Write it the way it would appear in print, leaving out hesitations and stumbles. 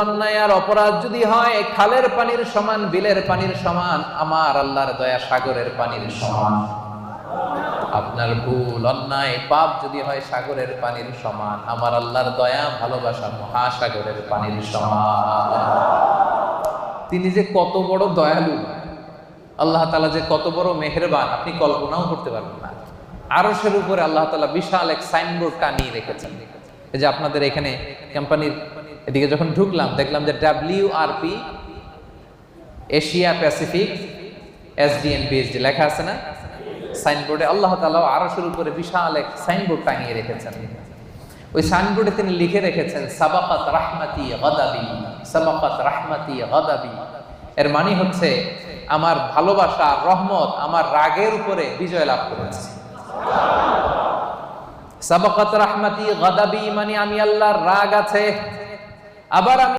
অন্যায় আর অপরাধ যদি হয় খালের পানির সমান, বিলের পানির সমান, আমার আল্লাহর দয়া সাগরের পানির সমান। আপনার ভুল অন্যায় পাপ যদি হয় সাগরের পানির সমান, আমার আল্লাহর দয়া ভালোবাসা মহাসাগরের পানির সমান। তিনি যে কত বড় দয়ালু, আল্লাহ তাআলা যে কত বড় মেহেরবান, আপনি কল্পনাও করতে পারবেন না। আরশের উপরে আল্লাহ তাআলা বিশাল এক সাইনবোর্ড টানিয়ে রেখেছেন। এই যে আপনাদের এখানে কোম্পানির এদিকে যখন ঢুকলাম দেখলাম যে WRP Asia Pacific SDN BSD লেখা আছে না সাইনবোর্ডে। আল্লাহ তাআলা আরশের উপরে বিশাল এক সাইনবোর্ড টানিয়ে রেখেছেন। ওই সাইনবোর্ডে তিনি লিখে রেখেছেন সাবাকাত রাহমাতি গাদাবি, সাবাকাত রাহমাতি গাদাবি। এর মানে হচ্ছে আমার ভালোবাসা রহমত আমার রাগের উপরে বিজয় লাভ করেছে। সাবাকাত রাহমাতি গাদাবি মানে আমি আল্লাহর রাগ আছে, আবার আমি